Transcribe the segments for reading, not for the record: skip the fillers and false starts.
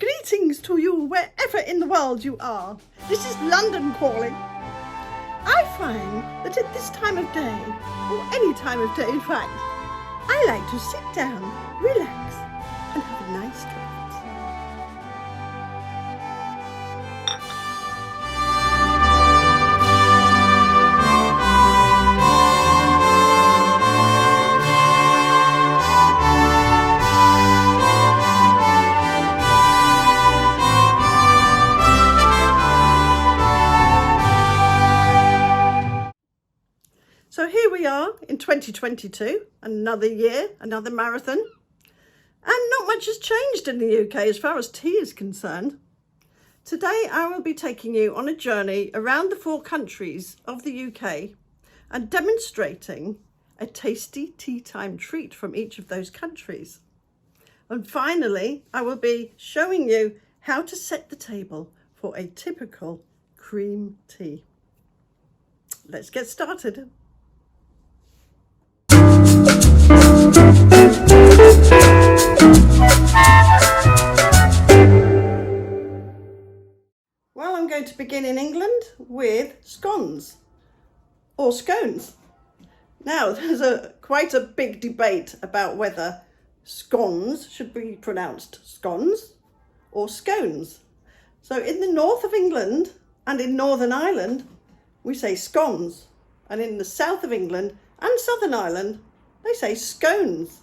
Greetings to you wherever in the world you are. This is London calling. I find that at this time of day, or any time of day in fact, I like to sit down, relax and have a nice drink. So here we are in 2022, another year, another marathon. And not much has changed in the UK as far as tea is concerned. Today I will be taking you on a journey around the 4 countries of the UK and demonstrating a tasty tea time treat from each of those countries. And finally, I will be showing you how to set the table for a typical cream tea. Let's get started. Well, I'm going to begin in England with scones or scones. Now, there's quite a big debate about whether scones should be pronounced scones or scones. So in the north of England and in Northern Ireland, we say scones, and in the south of England and Southern Ireland, they say scones.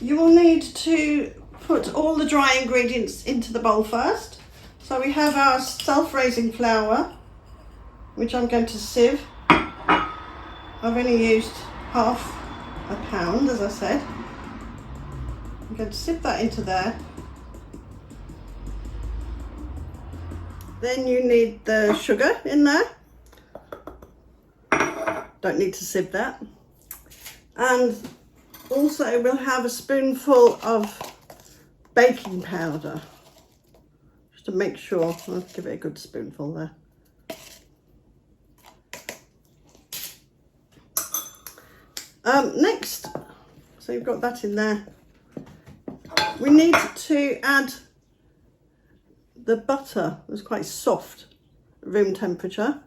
You will need to put all the dry ingredients into the bowl first. So we have our self-raising flour, which I'm going to sieve. I've only used half a pound, as I said. I'm going to sieve that into there. Then you need the sugar in there. Don't need to sieve that. And also we'll have a spoonful of baking powder, just to make sure. I'll give it a good spoonful there. Next, so you've got that in there. We need to add the butter. It's quite soft, room temperature.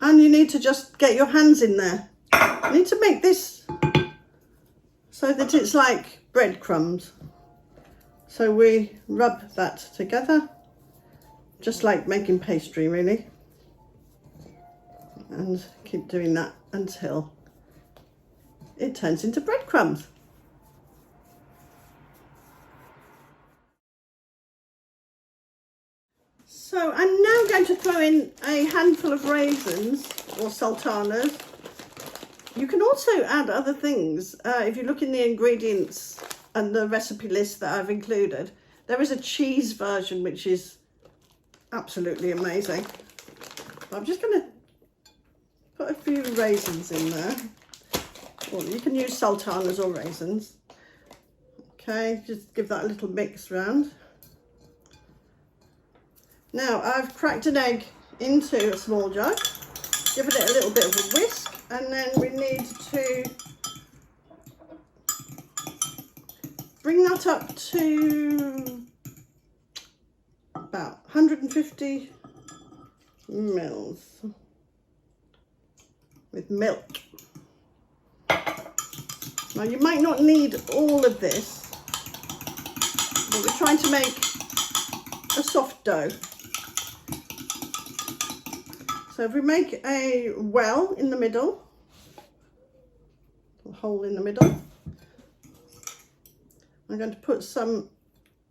And you need to just get your hands in there. You need to make this so that it's like breadcrumbs. So we rub that together, just like making pastry really. And keep doing that until it turns into breadcrumbs. So I'm now going to throw in a handful of raisins or sultanas. You can also add other things. If you look in the ingredients and the recipe list that I've included, there is a cheese version which is absolutely amazing. I'm just going to put a few raisins in there. Well, you can use sultanas or raisins. Okay, just give that a little mix round. Now I've cracked an egg into a small jug, given it a little bit of a whisk, and then we need to bring that up to about 150 mils with milk. Now you might not need all of this, but we're trying to make a soft dough. So if we make a well in the middle, a hole in the middle, I'm going to put some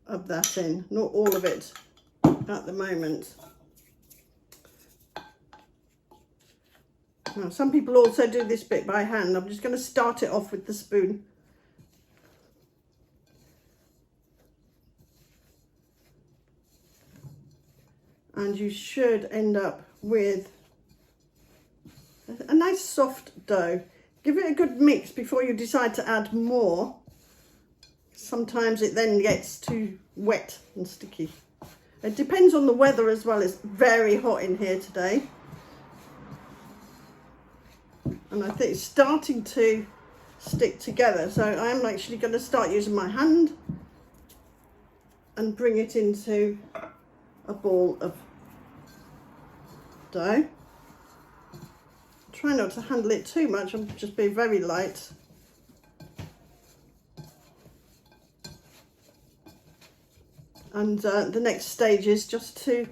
of that in, not all of it at the moment. Now, some people also do this bit by hand. I'm just going to start it off with the spoon. And you should end up with a nice soft dough. Give it a good mix before you decide to add more. Sometimes it then gets too wet and sticky. It depends on the weather as well. It's very hot in here today. And I think it's starting to stick together. So I'm actually going to start using my hand and bring it into a ball of dough. Try not to handle it too much, I'm just being very light. And the next stage is just to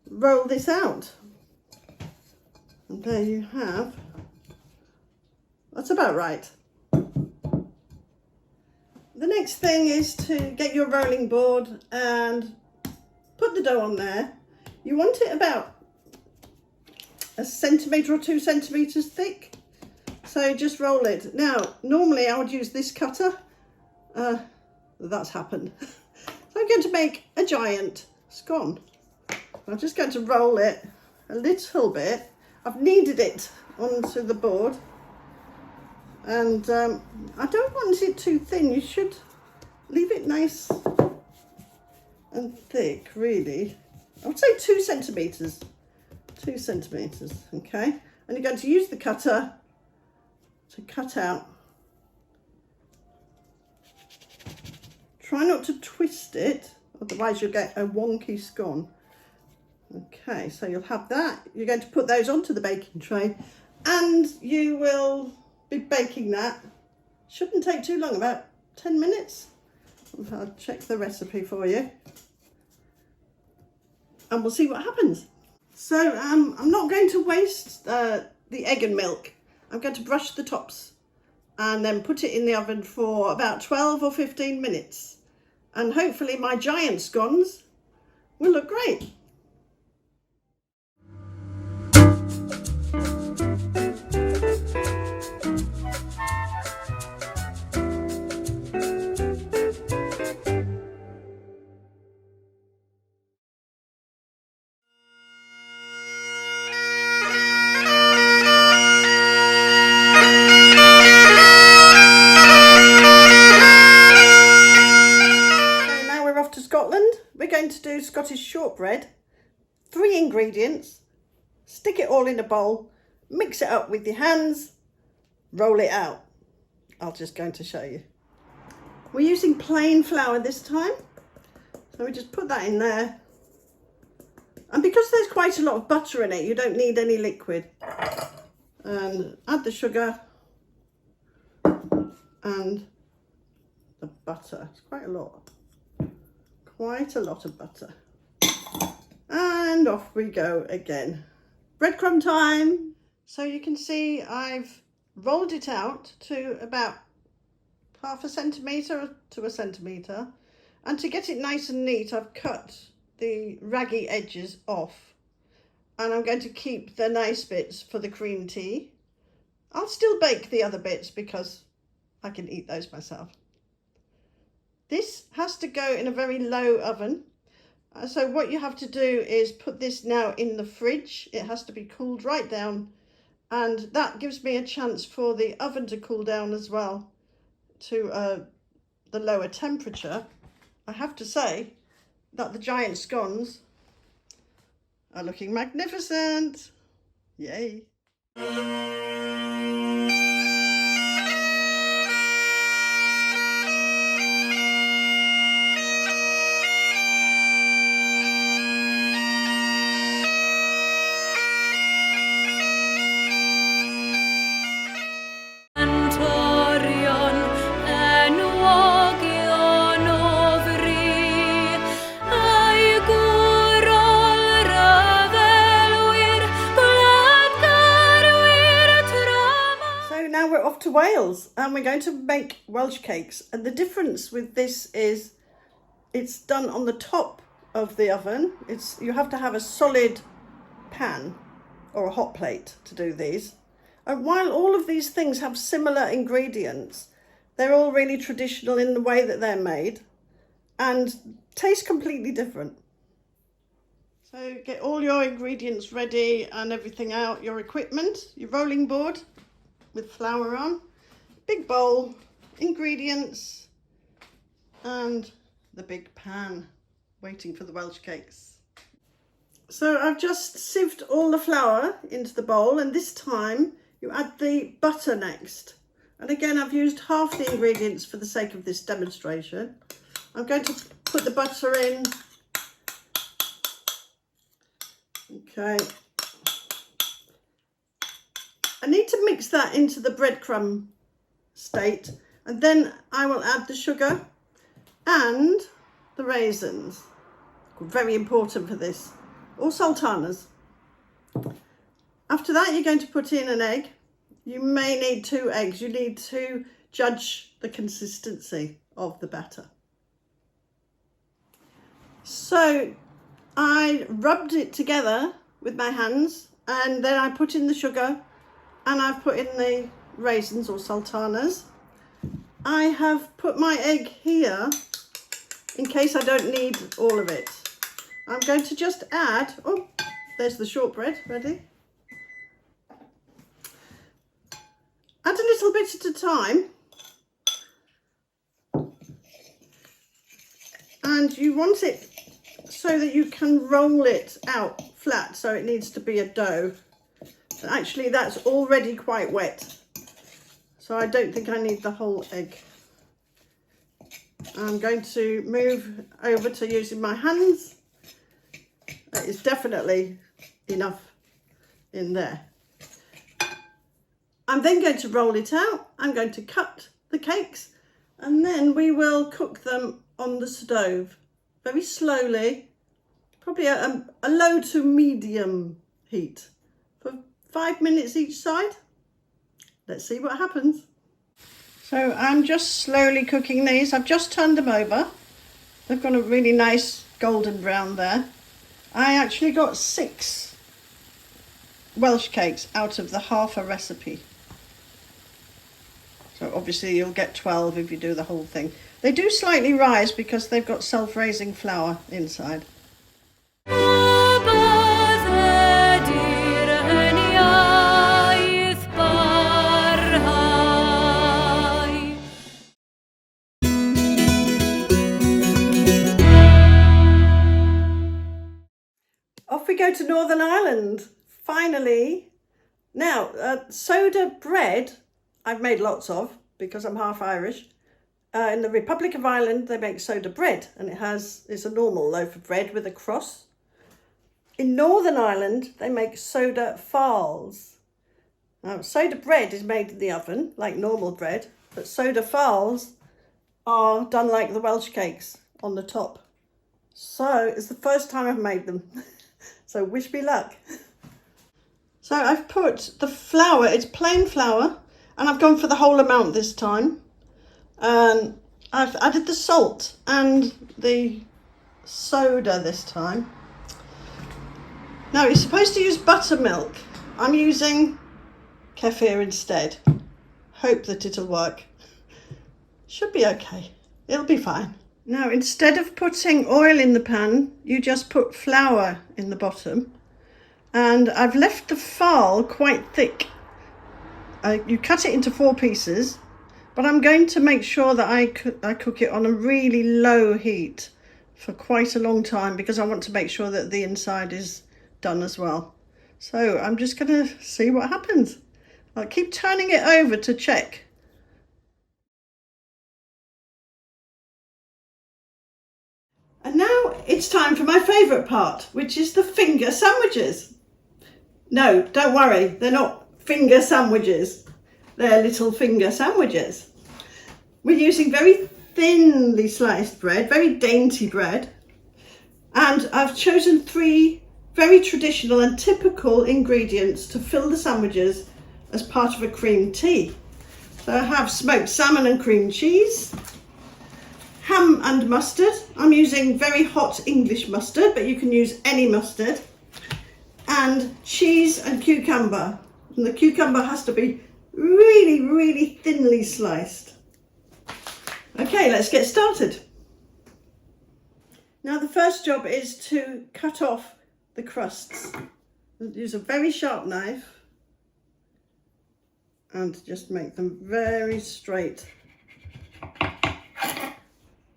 roll this out. And there you have, that's about right. The next thing is to get your rolling board and put the dough on there. You want it about 1 centimetre or 2 centimetres thick. So just roll it. Now, normally I would use this cutter. That's happened. So I'm going to make a giant scone. I'm just going to roll it a little bit. I've kneaded it onto the board. And I don't want it too thin. You should leave it nice and thick, really. I would say 2 centimetres. 2 centimetres, okay? And you're going to use the cutter to cut out. Try not to twist it, otherwise you'll get a wonky scone. Okay, so you'll have that. You're going to put those onto the baking tray and you will be baking that. Shouldn't take too long, about 10 minutes. I'll check the recipe for you. And we'll see what happens. So I'm not going to waste the egg and milk. I'm going to brush the tops and then put it in the oven for about 12 or 15 minutes. And hopefully my giant scones will look great. We're going to do Scottish shortbread. 3 ingredients, stick it all in a bowl, mix it up with your hands, roll it out. I'm just going to show you. We're using plain flour this time, so we just put that in there. And because there's quite a lot of butter in it, you don't need any liquid. And add the sugar and the butter. It's quite a lot. Quite a lot of butter. And off we go again. Breadcrumb time. So you can see I've rolled it out to about 1/2 centimetre to 1 centimetre. And to get it nice and neat, I've cut the raggy edges off. And I'm going to keep the nice bits for the cream tea. I'll still bake the other bits because I can eat those myself. This has to go in a very low oven. So what you have to do is put this now in the fridge. It has to be cooled right down. And that gives me a chance for the oven to cool down as well to the lower temperature. I have to say that the giant scones are looking magnificent. Yay. To Wales, and we're going to make Welsh cakes, and the difference with this is it's done on the top of the oven. You have to have a solid pan or a hot plate to do these, and while all of these things have similar ingredients, they're all really traditional in the way that they're made and taste completely different. So get all your ingredients ready and everything out, your equipment, your rolling board with flour on, big bowl, ingredients, and the big pan waiting for the Welsh cakes. So I've just sieved all the flour into the bowl, and this time you add the butter next. And again, I've used half the ingredients for the sake of this demonstration. I'm going to put the butter in. Okay. I need to mix that into the breadcrumb state, and then I will add the sugar and the raisins. Very important for this, or sultanas. After that, you're going to put in an egg. You may need 2 eggs. You need to judge the consistency of the batter. So I rubbed it together with my hands, and then I put in the sugar, and I've put in the raisins or sultanas. I have put my egg here in case I don't need all of it. I'm going to just add, oh, there's the shortbread ready. Add a little bit at a time. And you want it so that you can roll it out flat, so it needs to be a dough. Actually, that's already quite wet, so I don't think I need the whole egg. I'm going to move over to using my hands. That is definitely enough in there. I'm then going to roll it out. I'm going to cut the cakes, and then we will cook them on the stove very slowly, probably a low to medium heat for 5 minutes each side. Let's see what happens. So I'm just slowly cooking these. I've just turned them over. They've got a really nice golden brown there. I actually got 6 Welsh cakes out of the half a recipe. So obviously you'll get 12 if you do the whole thing. They do slightly rise because they've got self-raising flour inside. Off we go to Northern Ireland, finally. Now, soda bread, I've made lots of because I'm half Irish. In the Republic of Ireland, they make soda bread, and it's a normal loaf of bread with a cross. In Northern Ireland, they make soda farls. Now, soda bread is made in the oven, like normal bread, but soda farls are done like the Welsh cakes on the top. So it's the first time I've made them. So wish me luck. So I've put the flour, it's plain flour, and I've gone for the whole amount this time. I've added the salt and the soda this time. Now you're supposed to use buttermilk. I'm using kefir instead. Hope that it'll work. Should be okay. It'll be fine. Now instead of putting oil in the pan, you just put flour in the bottom. And I've left the farl quite thick. You cut it into 4 pieces. But I'm going to make sure that I cook it on a really low heat for quite a long time because I want to make sure that the inside is done as well. So I'm just going to see what happens. I'll keep turning it over to check. And now it's time for my favourite part, which is the finger sandwiches. No, don't worry, they're not finger sandwiches. They're little finger sandwiches. We're using very thinly sliced bread, very dainty bread. And I've chosen 3 very traditional and typical ingredients to fill the sandwiches as part of a cream tea. So I have smoked salmon and cream cheese, ham and mustard. I'm using very hot English mustard, but you can use any mustard. And cheese and cucumber. And the cucumber has to be really, really thinly sliced. Okay, let's get started. Now the first job is to cut off the crusts. Use a very sharp knife and just make them very straight.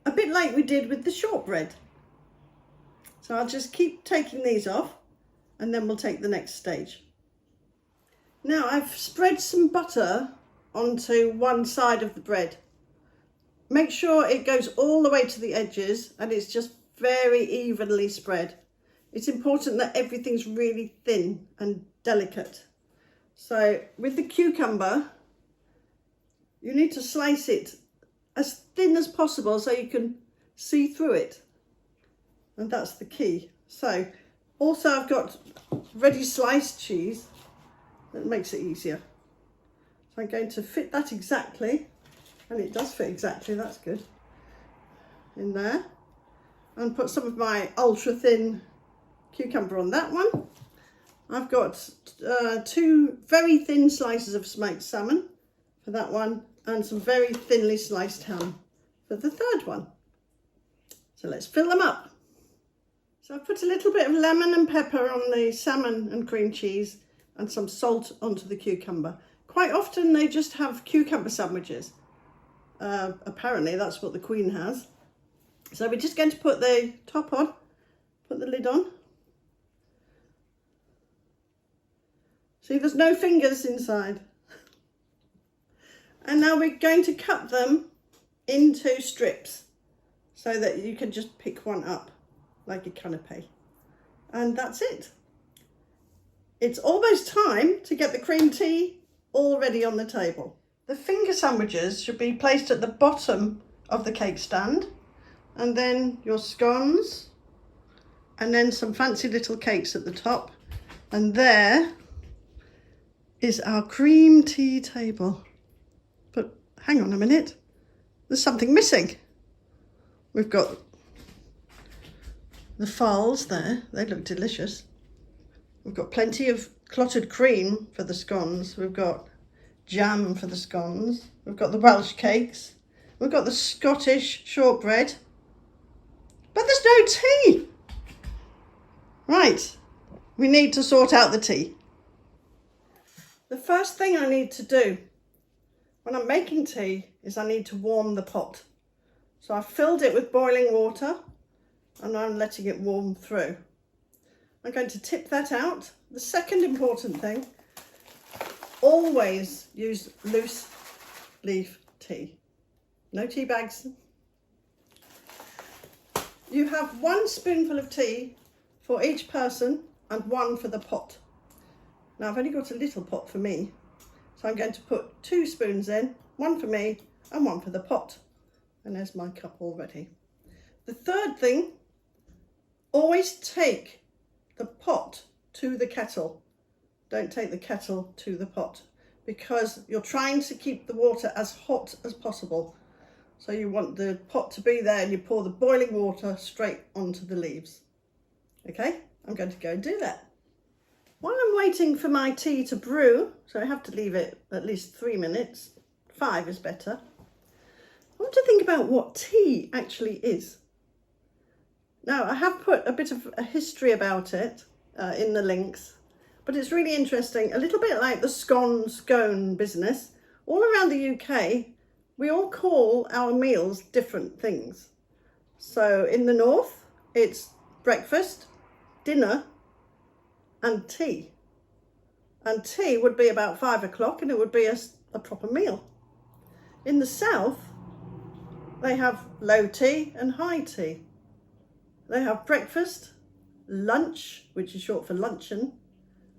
A bit like we did with the shortbread. So I'll just keep taking these off and then we'll take the next stage. Now I've spread some butter onto one side of the bread. make sure it goes all the way to the edges and it's just very evenly spread. It's important that everything's really thin and delicate. So with the cucumber, you need to slice it as thin as possible so you can see through it. And that's the key. So also I've got ready sliced cheese that makes it easier. So I'm going to fit that exactly, and it does fit exactly, that's good, in there. And put some of my ultra thin cucumber on that one. I've got 2 very thin slices of smoked salmon for that one, and some very thinly sliced ham for the third one. So let's fill them up. So I've put a little bit of lemon and pepper on the salmon and cream cheese and some salt onto the cucumber. Quite often they just have cucumber sandwiches. Apparently that's what the Queen has. So we're just going to put the top on, put the lid on. See, there's no fingers inside. And now we're going to cut them into strips so that you can just pick one up like a canapé. And that's it. It's almost time to get the cream tea all ready on the table. The finger sandwiches should be placed at the bottom of the cake stand, and then your scones, and then some fancy little cakes at the top. And there is our cream tea table. But hang on a minute, there's something missing. We've got the Farls there, they look delicious. We've got plenty of clotted cream for the scones. We've got jam for the scones. We've got the Welsh Cakes. We've got the Scottish shortbread. But there's no tea. Right, we need to sort out the tea. The first thing I need to do when I'm making tea is I need to warm the pot. So I've filled it with boiling water and I'm letting it warm through. I'm going to tip that out. The second important thing, always use loose leaf tea. No tea bags. You have 1 spoonful of tea for each person and 1 for the pot. Now I've only got a little pot for me, so I'm going to put 2 spoons in, 1 for me and 1 for the pot. And there's my cup already. The third thing, always take the pot to the kettle. Don't take the kettle to the pot, because you're trying to keep the water as hot as possible. So you want the pot to be there and you pour the boiling water straight onto the leaves. Okay, I'm going to go and do that. While I'm waiting for my tea to brew, so I have to leave it at least 3 minutes, 5 is better, I want to think about what tea actually is. Now, I have put a bit of a history about it in the links, but it's really interesting. A little bit like the scone business, all around the UK, we all call our meals different things. So in the north, it's breakfast, dinner, and tea. And tea would be about 5 o'clock and it would be a proper meal. In the south, they have low tea and high tea. They have breakfast, lunch, which is short for luncheon,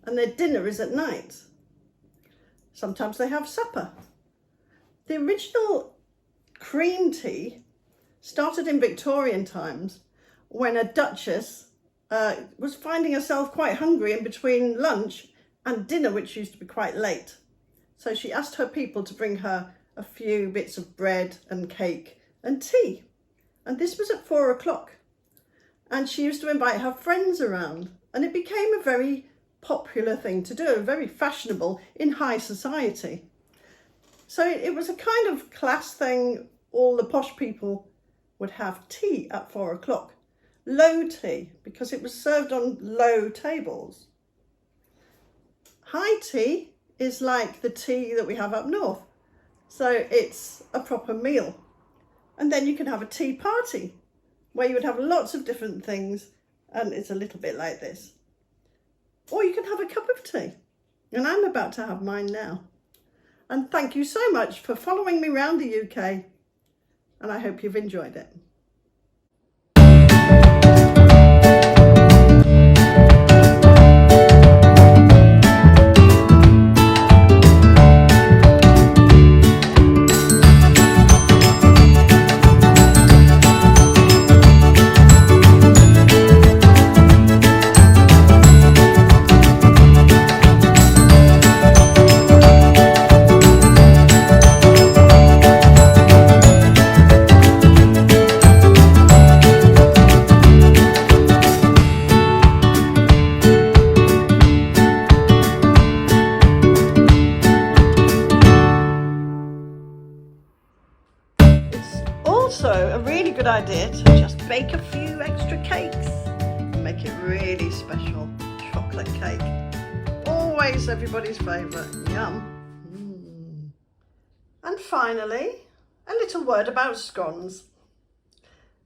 and their dinner is at night. Sometimes they have supper. The original cream tea started in Victorian times when a duchess was finding herself quite hungry in between lunch and dinner, which used to be quite late. So she asked her people to bring her a few bits of bread and cake and tea. And this was at 4 o'clock. And she used to invite her friends around, and it became a very popular thing to do, very fashionable in high society. So it was a kind of class thing. All the posh people would have tea at 4 o'clock. Low tea, because it was served on low tables. High tea is like the tea that we have up north. So it's a proper meal. And then you can have a tea party, where you would have lots of different things, and it's a little bit like this. Or you can have a cup of tea, and I'm about to have mine now. And thank you so much for following me around the UK. and I hope you've enjoyed it. Also a really good idea to just bake a few extra cakes and make it really special. Chocolate cake, always everybody's favourite. Yum. And finally, a little word about scones.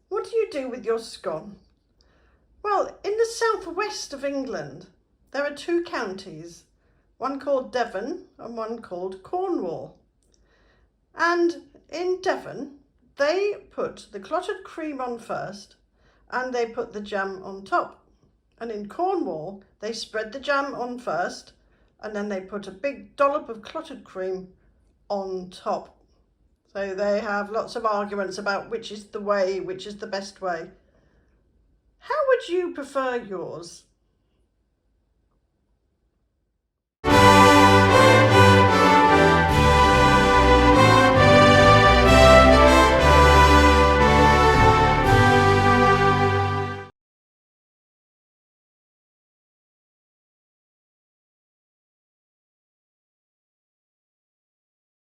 What do you do with your scone? Well, in the southwest of England there are two counties, one called Devon and one called Cornwall. And in Devon they put the clotted cream on first and they put the jam on top. And in Cornwall, they spread the jam on first and then they put a big dollop of clotted cream on top. So they have lots of arguments about which is the way, which is the best way. How would you prefer yours?